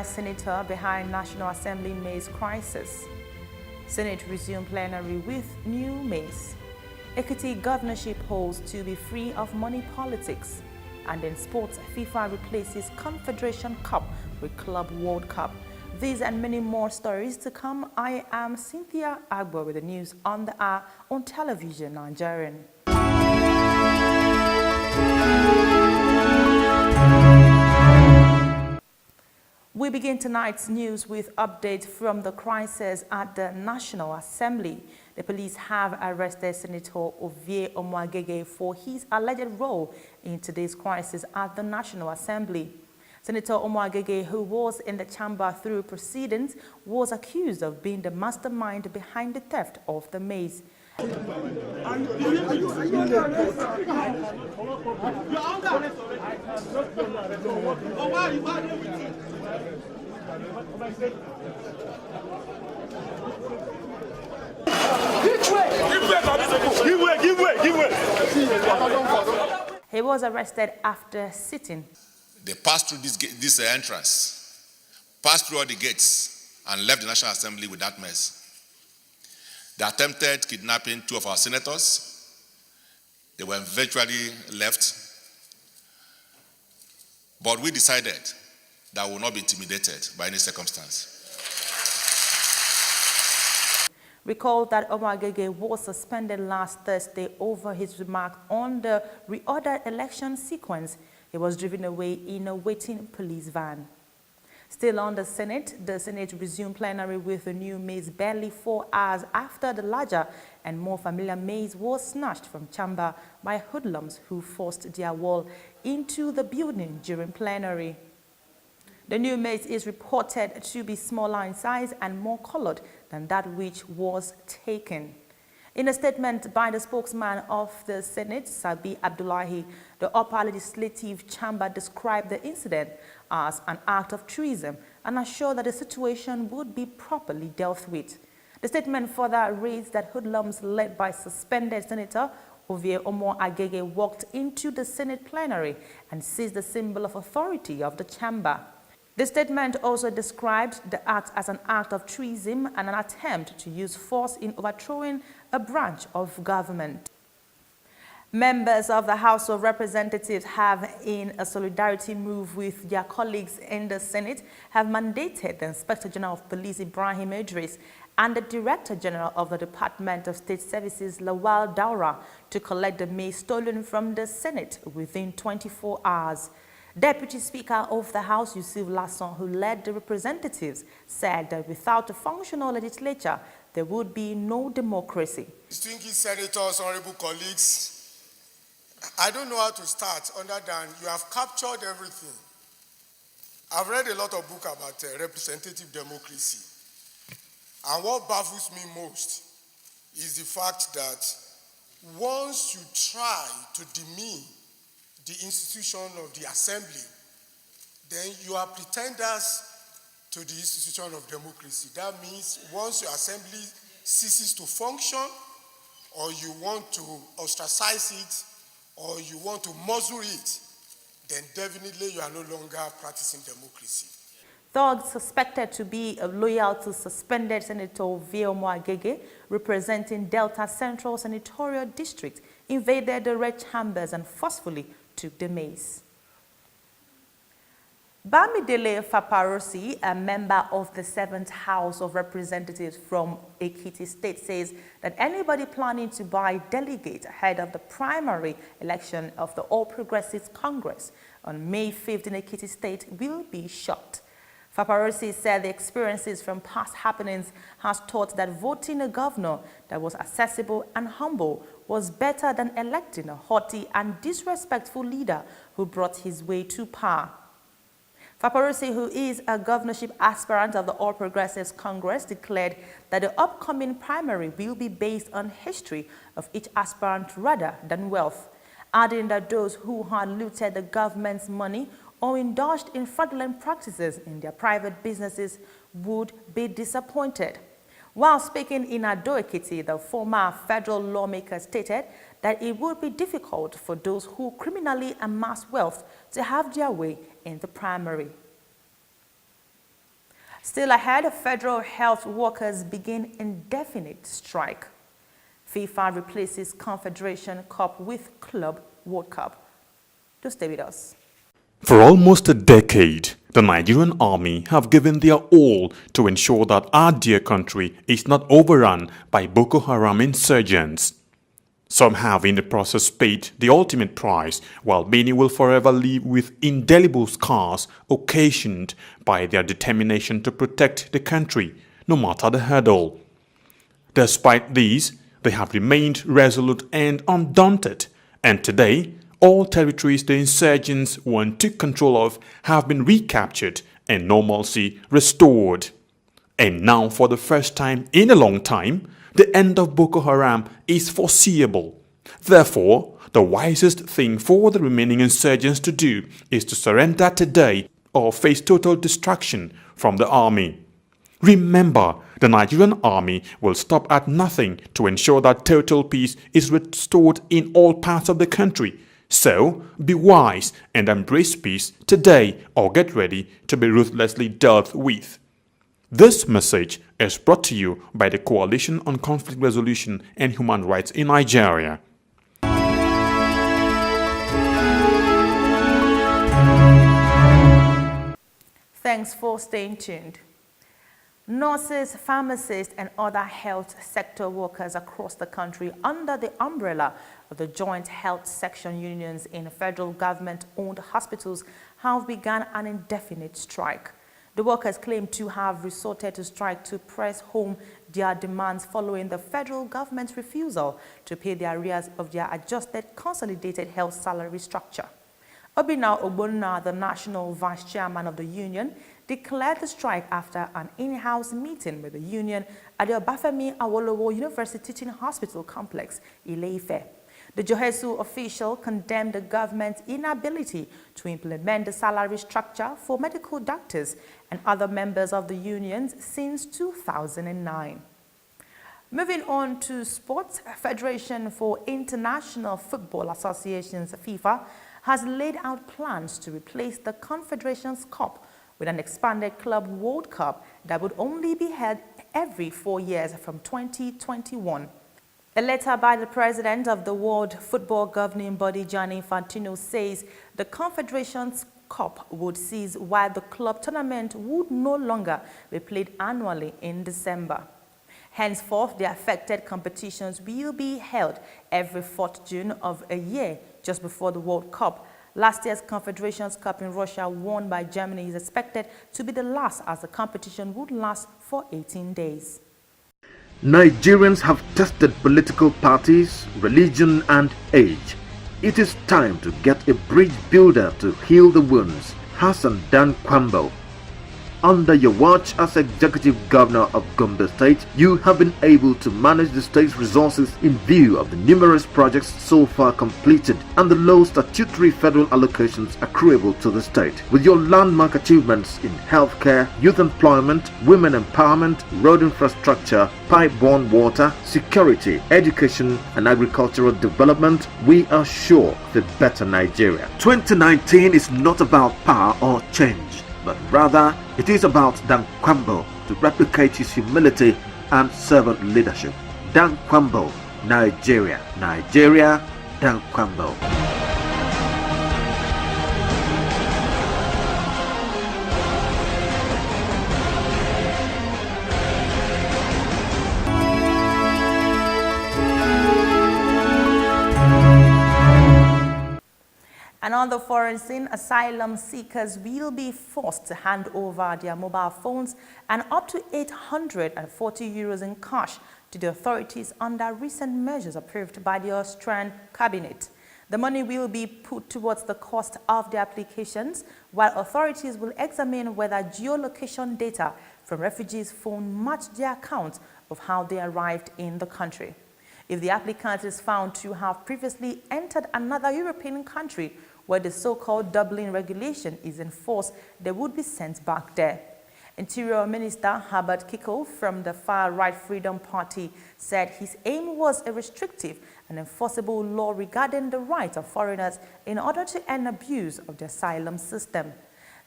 senator behind National Assembly Mace crisis. Senate resumed plenary with new Mace. Ekiti governorship holds to be free of money politics. And in sports, FIFA replaces Confederation Cup with Club World Cup. These and many more stories to come. I am Cynthia Agbo with the news on the hour on television Nigerian. We begin tonight's news with updates from the crisis at the National Assembly. The police have arrested Senator Ovie Omoagege for his alleged role in today's crisis at the National Assembly. Senator Omoagege, who was in the chamber through proceedings, was accused of being the mastermind behind the theft of the Mace. He was arrested after sitting. They passed through this entrance, passed through all the gates, and left the National Assembly with that mess. They attempted kidnapping 2 of our senators. They were eventually left. But we decided that we will not be intimidated by any circumstance. Recall that Omoagege was suspended last Thursday over his remarks on the reordered election sequence. He was driven away in a waiting police van. Still on the Senate resumed plenary with a new Mace barely 4 hours after the larger and more familiar Mace was snatched from chamber by hoodlums who forced their wall into the building during plenary. The new Mace is reported to be smaller in size and more colored than that which was taken. In a statement by the spokesman of the Senate, Sabi Abdullahi, the upper legislative chamber described the incident as an act of treason and assured that the situation would be properly dealt with. The statement further reads that hoodlums led by suspended Senator Ovie Omoagege walked into the Senate plenary and seized the symbol of authority of the chamber. The statement also described the act as an act of treason and an attempt to use force in overthrowing a branch of government. Members of the House of Representatives have, in a solidarity move with their colleagues in the Senate, have mandated the Inspector General of Police Ibrahim Idris and the Director General of the Department of State Services Lawal Daura to collect the Mace stolen from the Senate within 24 hours. Deputy Speaker of the House, Yusuf Lasson, who led the representatives, said that without a functional legislature, there would be no democracy. Distinguished senators, honorable colleagues, I don't know how to start other than you have captured everything. I've read a lot of books about representative democracy. And what baffles me most is the fact that once you try to demean the institution of the assembly, then you are pretenders to the institution of democracy. That means once your assembly ceases to function, or you want to ostracize it, or you want to muzzle it, then definitely you are no longer practicing democracy. Thugs suspected to be loyal to suspended Senator Ovie Omoagege, representing Delta Central Senatorial District, invaded the red chambers and forcefully took the Mace. Bamidele Faparosi, a member of the 7th House of Representatives from Ekiti State, says that anybody planning to buy delegates ahead of the primary election of the All Progressives Congress on May 5th in Ekiti State will be shot. Faparosi said the experiences from past happenings has taught that voting a governor that was accessible and humble was better than electing a haughty and disrespectful leader who brought his way to power. Faparosi, who is a governorship aspirant of the All Progressives Congress, declared that the upcoming primary will be based on history of each aspirant rather than wealth, adding that those who had looted the government's money or indulged in fraudulent practices in their private businesses would be disappointed. While speaking in Ado-Ekiti, the former federal lawmaker stated that it would be difficult for those who criminally amass wealth to have their way in the primary. Still ahead, federal health workers begin indefinite strike. FIFA replaces Confederation Cup with Club World Cup. Do stay with us. For almost a decade, the Nigerian army have given their all to ensure that our dear country is not overrun by Boko Haram insurgents. Some have in the process paid the ultimate price, while many will forever live with indelible scars occasioned by their determination to protect the country, no matter the hurdle. Despite these, they have remained resolute and undaunted, and today, all territories the insurgents once took control of have been recaptured and normalcy restored. And now, for the first time in a long time, the end of Boko Haram is foreseeable. Therefore, the wisest thing for the remaining insurgents to do is to surrender today or face total destruction from the army. Remember, the Nigerian army will stop at nothing to ensure that total peace is restored in all parts of the country. So, be wise and embrace peace today or get ready to be ruthlessly dealt with. This message is brought to you by the Coalition on Conflict Resolution and Human Rights in Nigeria. Thanks for staying tuned. Nurses, pharmacists, and other health sector workers across the country under the umbrella of the joint health section unions in federal government-owned hospitals have begun an indefinite strike. The workers claim to have resorted to strike to press home their demands following the federal government's refusal to pay the arrears of their adjusted consolidated health salary structure. Obina Ogbonna, the national vice chairman of the union, declared the strike after an in-house meeting with the union at the Obafemi Awolowo University Teaching Hospital Complex, Ile-Ife. The Johesu official condemned the government's inability to implement the salary structure for medical doctors and other members of the unions since 2009. Moving on to sports, Federation for International Football Associations, FIFA, has laid out plans to replace the Confederations Cup with an expanded Club World Cup that would only be held every 4 years from 2021. A letter by the president of the World Football Governing Body, Gianni Infantino, says the Confederations Cup would cease while the club tournament would no longer be played annually in December. Henceforth, the affected competitions will be held every 4th June of a year, just before the World Cup. Last year's Confederations Cup in Russia, won by Germany, is expected to be the last, as the competition would last for 18 days. Nigerians have tested political parties, religion and age. It is time to get a bridge builder to heal the wounds. Hassan Dan Kwambo. Under your watch as Executive Governor of Gombe State, you have been able to manage the state's resources in view of the numerous projects so far completed and the low statutory federal allocations accruable to the state. With your landmark achievements in healthcare, youth employment, women empowerment, road infrastructure, pipe-borne water, security, education and agricultural development, we are sure of a better Nigeria. 2019 is not about power or change, but rather it is about Dan Kwambo to replicate his humility and servant leadership. Dan Kwambo, Nigeria. Nigeria, Dan Kwambo. And on the foreign scene, asylum seekers will be forced to hand over their mobile phones and up to 840 euros in cash to the authorities under recent measures approved by the Austrian cabinet. The money will be put towards the cost of the applications, while authorities will examine whether geolocation data from refugees' phone match their account of how they arrived in the country. If the applicant is found to have previously entered another European country where the so-called Dublin regulation is enforced, they would be sent back there. Interior Minister Herbert Kickle from the far-right Freedom Party said his aim was a restrictive and enforceable law regarding the rights of foreigners in order to end abuse of the asylum system.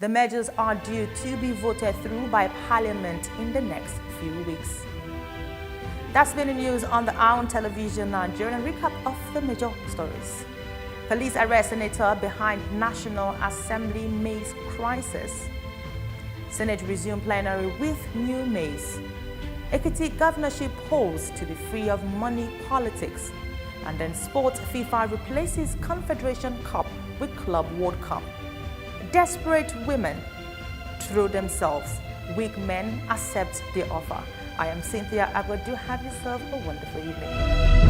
The measures are due to be voted through by Parliament in the next few weeks. That's been the news on the Hour on Television Nigerian. Recap of the major stories. Police arrest senator behind National Assembly Mace crisis. Senate resume plenary with new Mace. Ekiti governorship holds to be free of money politics. And then sports, FIFA replaces Confederation Cup with Club World Cup. Desperate women throw themselves. Weak men accept the offer. I am Cynthia Agbo. Do have yourself a wonderful evening.